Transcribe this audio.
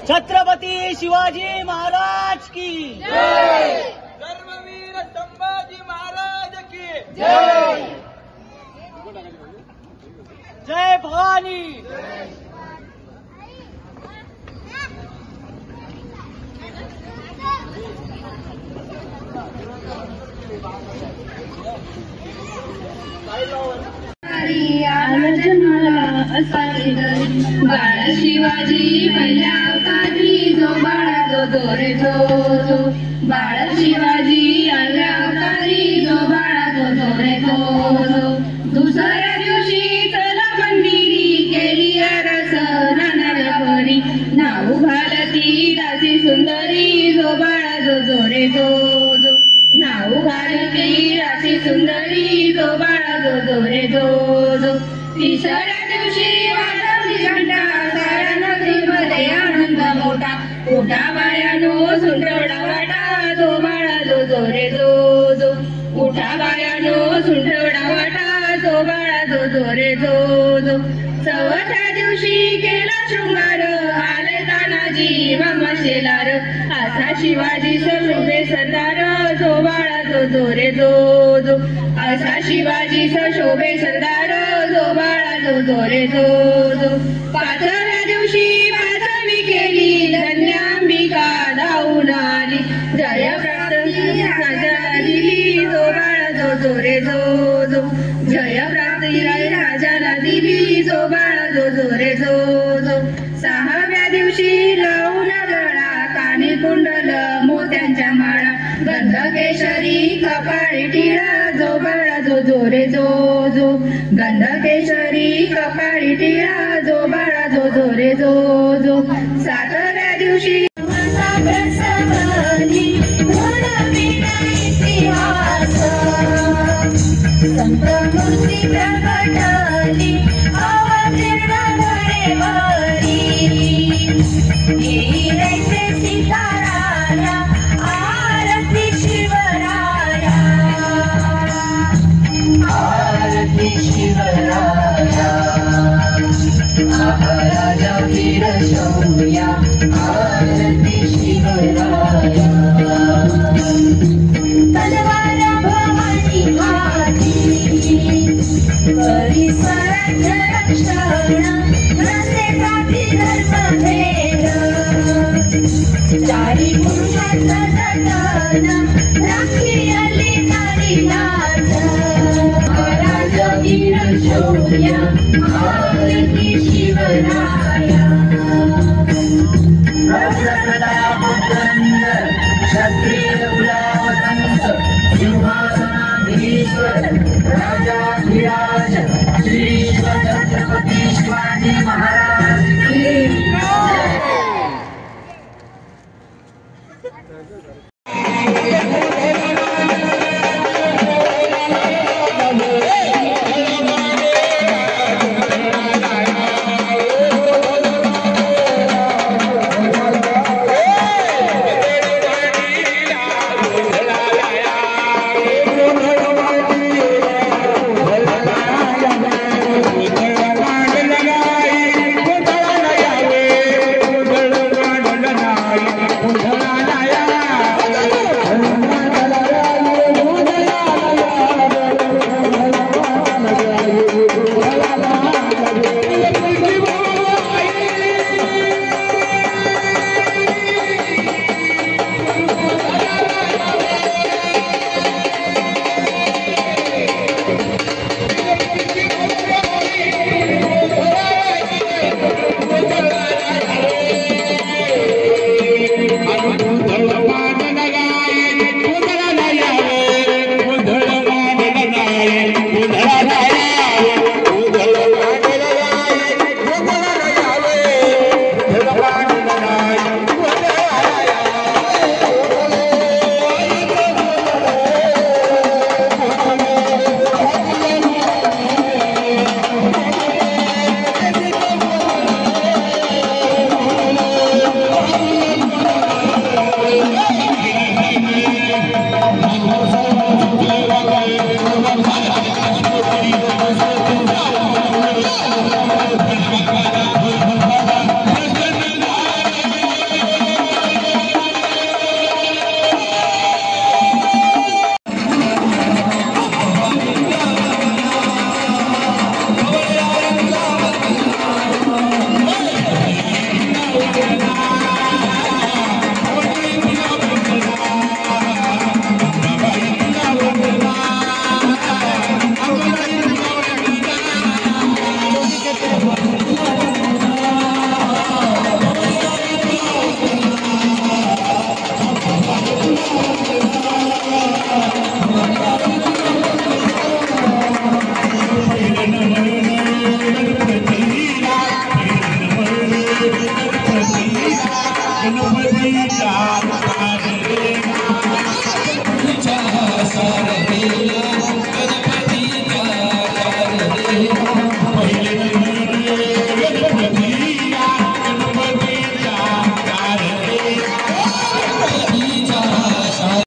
छत्रपती शिवाजी महाराज की जय। धर्मवीर संभाजी महाराज की जय। जय भवानी। बाळा शिवाजी पहिल्या अवतारी जो बाळा जो दोरे जो बाळा शिवाजी आल्या अवतारी जो बाळा जो दोरे जो दुसऱ्या दिवशी चला मंदिरी केली रस नाना परी नाऊ घालती दासी सुंदरी जो बाळा जो दोरे जो नाऊ घालती दासी सुंदरी जो बाळा जो दोरे जो तिसऱ्या दिवशी वाजवली घंटा साऱ्या नगरीमध्ये आनंद मोठा मोठा बायानो सुंटवडा वाटा जो बाळा जो जोरे जो उठा बायानो सुंटवडा वाटा जो बाळा जो जोरे जो चौथ्या दिवशी केला शृंगार आले तानाजी मामा शेलार असा शिवाजी सशोभे सरदार जो बाळा जो जोरे जो असा शिवाजी सशोभे सरदार जो बाळा जो जोरे जो पाचव्या दिवशी पाचवी केली धन्यांबिका धावून आली जय प्राप्ती राजाला दिली जो बाळा जो जोरे जो जय प्राप्ती राजाला दिली जो बाळा जो जोरे जो सहाव्या दिवशी लावून गळा कानी कुंडल मोत्यांच्या माळा गंध केशरी कपाळी टिळा जो बाळा जो जोरे जो गंध केशरी कपाळी टिळा जो बाळा जो जोरे जो सातव्या दिवशी संत मूर्ती प्रकटली अवतीर्ण घडेवरी गिरीचे सीताराया आरती शिवराया आरती शिवराया महाराजा वीर शौर्या आरती शिवराया तलवार भवानी करी स्वराज्य रक्षण नसे जाती धर्मभेद चारी पुरुषांचं जतन राखी आली नारी लाज महाराज वीर शौर्य आरती शिवराया क्षत्रिय कुलावतंस सिंहासनाधीश्वर राजा धीराज श्री छत्रपती शिवाजी महाराज की जय। Thank you.